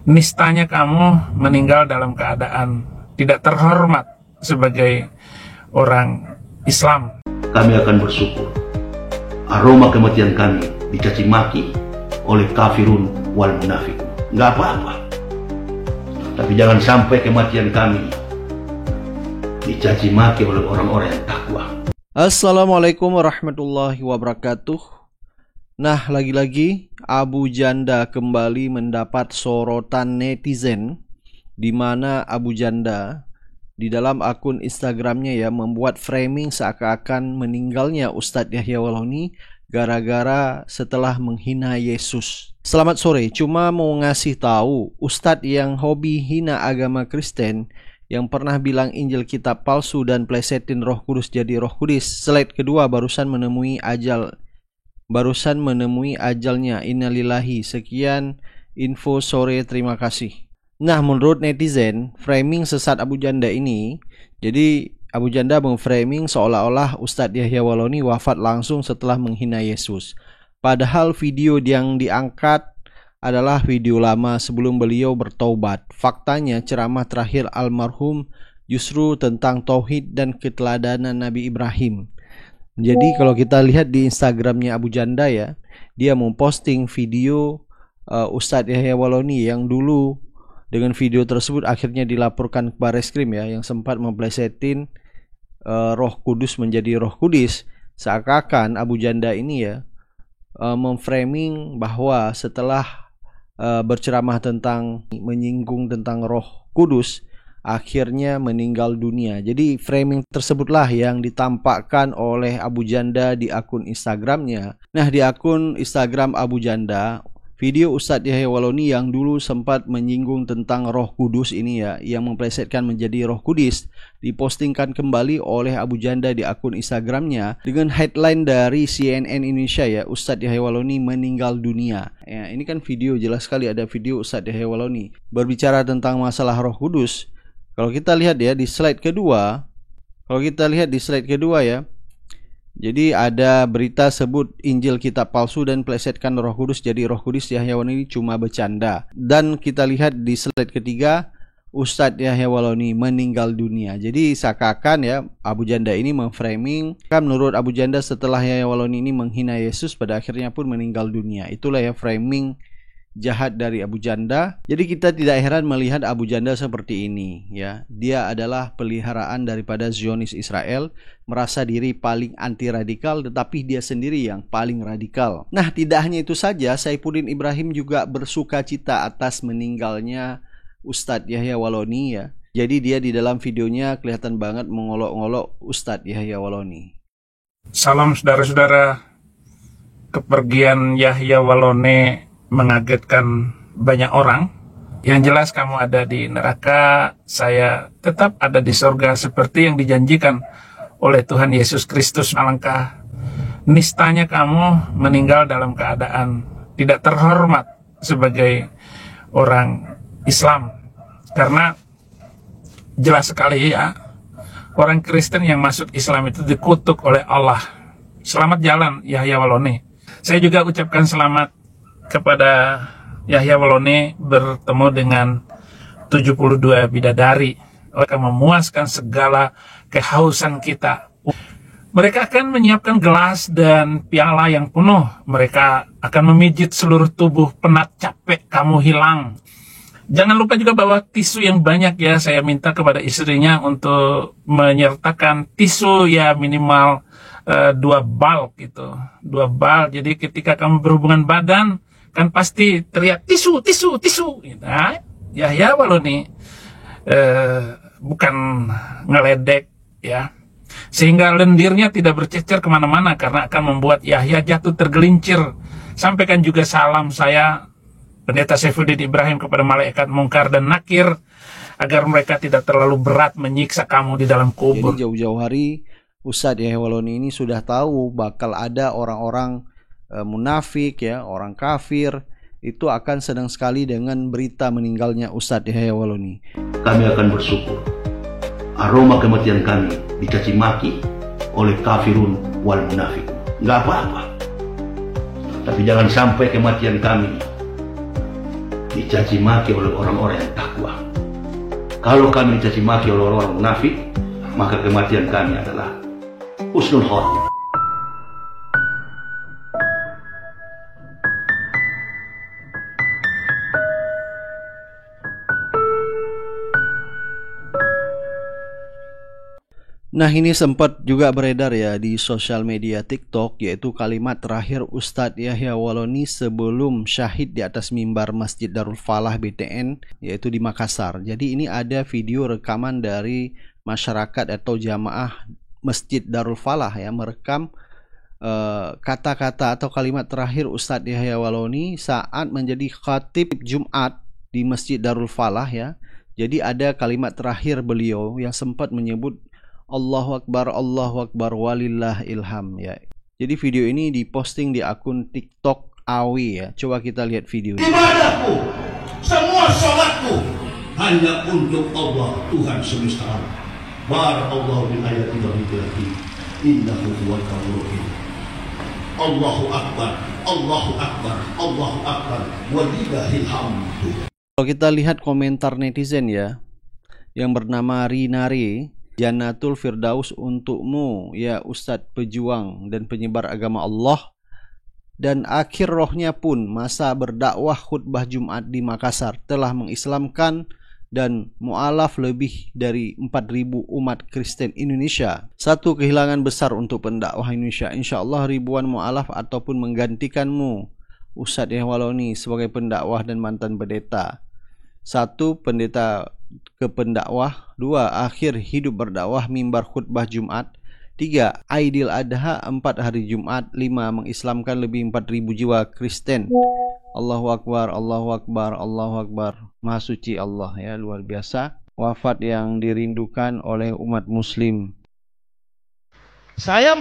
nistanya kamu meninggal dalam keadaan tidak terhormat sebagai orang Islam. Kami akan bersyukur aroma kematian kami dicaci maki oleh kafirun wal munafik. Nggak apa-apa, tapi jangan sampai kematian kami dicaci maki oleh orang-orang yang takwa. Assalamualaikum warahmatullahi wabarakatuh. Nah, lagi-lagi Abu Janda kembali mendapat sorotan netizen, di mana Abu Janda di dalam akun Instagramnya membuat framing seakan-akan meninggalnya Ustadz Yahya Wallahuuni gara-gara setelah menghina Yesus. Selamat sore, cuma mau ngasih tahu Ustadz yang hobi hina agama Kristen, yang pernah bilang Injil kitab palsu dan plesetin Roh Kudus jadi Roh Kudus. Slide kedua barusan menemui ajalnya. Innalillahi. Sekian info sore, terima kasih. Nah, menurut netizen, framing sesat Abu Janda ini, jadi Abu Janda mengframing seolah-olah Ustadz Yahya Wallahuuni wafat langsung setelah menghina Yesus. Padahal video yang diangkat adalah video lama sebelum beliau bertaubat. Faktanya ceramah terakhir almarhum justru tentang tauhid dan keteladanan Nabi Ibrahim. Jadi kalau kita lihat di Instagramnya Abu Janda dia memposting video Ustadz Yahya Wallahuuni yang dulu dengan video tersebut akhirnya dilaporkan ke Bareskrim yang sempat memplesetin Roh Kudus menjadi Roh Kudus. Seakan-akan Abu Janda ini memframing bahwa setelah berceramah tentang menyinggung tentang Roh Kudus akhirnya meninggal dunia. Jadi framing tersebutlah yang ditampakkan oleh Abu Janda di akun Instagramnya. Nah, di akun Instagram Abu Janda, video Ustadz Yahya Wallahuuni yang dulu sempat menyinggung tentang Roh Kudus ini yang memplesetkan menjadi Roh Kudus, dipostingkan kembali oleh Abu Janda di akun Instagramnya dengan headline dari CNN Indonesia Ustadz Yahya Wallahuuni meninggal dunia. Ini kan video, jelas sekali ada video Ustadz Yahya Wallahuuni berbicara tentang masalah Roh Kudus. Kalau kita lihat di slide kedua, jadi ada berita sebut Injil kitab palsu dan plesetkan Roh Kudus jadi Roh Kudus, Yahya Wallahuuni cuma bercanda. Dan kita lihat di slide ketiga, Ustadz Yahya Wallahuuni meninggal dunia. Jadi seakan-akan Abu Janda ini memframing, kan menurut Abu Janda setelah Yahya Wallahuuni ini menghina Yesus pada akhirnya pun meninggal dunia. Itulah framing jahat dari Abu Janda. Jadi kita tidak heran melihat Abu Janda seperti ini Dia adalah peliharaan daripada Zionis Israel, merasa diri paling anti radikal tetapi dia sendiri yang paling radikal. Nah, tidak hanya itu saja, Saifuddin Ibrahim juga bersuka cita atas meninggalnya Ustadz Yahya Wallahuuni Jadi dia di dalam videonya kelihatan banget mengolok-olok Ustadz Yahya Wallahuuni. Salam saudara-saudara. Kepergian Yahya Wallahuuni mengagetkan banyak orang. Yang jelas kamu ada di neraka, saya tetap ada di surga seperti yang dijanjikan oleh Tuhan Yesus Kristus. Alangkah nistanya kamu meninggal dalam keadaan tidak terhormat sebagai orang Islam. Karena jelas sekali orang Kristen yang masuk Islam itu dikutuk oleh Allah. Selamat jalan Yahya Wallahuuni. Saya juga ucapkan selamat kepada Yahya Wallahuuni bertemu dengan 72 bidadari. Mereka memuaskan segala kehausan kita. Mereka akan menyiapkan gelas dan piala yang penuh. Mereka akan memijit seluruh tubuh, penat, capek, kamu hilang. Jangan lupa juga bawa tisu yang banyak Saya minta kepada istrinya untuk menyertakan tisu minimal 2 bal gitu. 2 bal. Jadi ketika kamu berhubungan badan, kan pasti teriak tisu. Nah, Yahya Wallahuuni bukan ngeledek sehingga lendirnya tidak bercecer kemana-mana karena akan membuat Yahya jatuh tergelincir. Sampaikan juga salam saya Pendeta Saifuddin Ibrahim kepada malaikat Mungkar dan Nakir agar mereka tidak terlalu berat menyiksa kamu di dalam kubur. Jadi jauh-jauh hari Ustadz Yahya Wallahuuni ini sudah tahu bakal ada orang-orang munafik orang kafir itu akan senang sekali dengan berita meninggalnya Ustadz Yahya Wallahuuni. Kami akan bersyukur aroma kematian kami dicaci maki oleh kafirun wal munafik. Nggak apa-apa, tapi jangan sampai kematian kami dicaci maki oleh orang-orang yang takwa. Kalau kami dicaci maki oleh orang-orang munafik, maka kematian kami adalah husnul khotimah. Nah, ini sempat juga beredar ya di sosial media TikTok, yaitu kalimat terakhir Ustadz Yahya Waloni sebelum syahid di atas mimbar Masjid Darul Falah BTN, yaitu di Makassar. Jadi ini ada video rekaman dari masyarakat atau jamaah Masjid Darul Falah ya, merekam kata-kata atau kalimat terakhir Ustadz Yahya Waloni saat menjadi khatib Jumat di Masjid Darul Falah ya. Jadi ada kalimat terakhir beliau yang sempat menyebut Allahu Akbar walillah ilham ya. Jadi video ini diposting di akun TikTok Awi ya. Coba kita lihat video ini. Ibadahku, semua sholatku hanya untuk Allah Tuhan semesta alam. Barakallahu min ayati wa biqirati innahu huwal ghafurur rahim. Allahu Akbar, Allahu Akbar, Allahu Akbar walillahil hamdu. Kalau kita lihat komentar netizen ya, yang bernama Rinari, Jannatul Firdaus untukmu ya Ustadz pejuang dan penyebar agama Allah, dan akhir rohnya pun masa berdakwah khutbah Jumat di Makassar telah mengislamkan dan mu'alaf lebih dari 4.000 umat Kristen Indonesia. Satu kehilangan besar untuk pendakwah Indonesia. Insya Allah ribuan mu'alaf ataupun menggantikanmu Ustadz Yahya Waloni sebagai pendakwah dan mantan pendeta. 1. Pendeta ke pendakwah. 2. Akhir hidup berdakwah mimbar khutbah Jumat. 3. Aidil Adha 4 hari Jumat. 5. Mengislamkan lebih 4.000 jiwa Kristen. Allahu Akbar, Allahu Akbar, Allahu Akbar. Maha suci Allah ya, luar biasa. Wafat yang dirindukan oleh umat muslim. Saya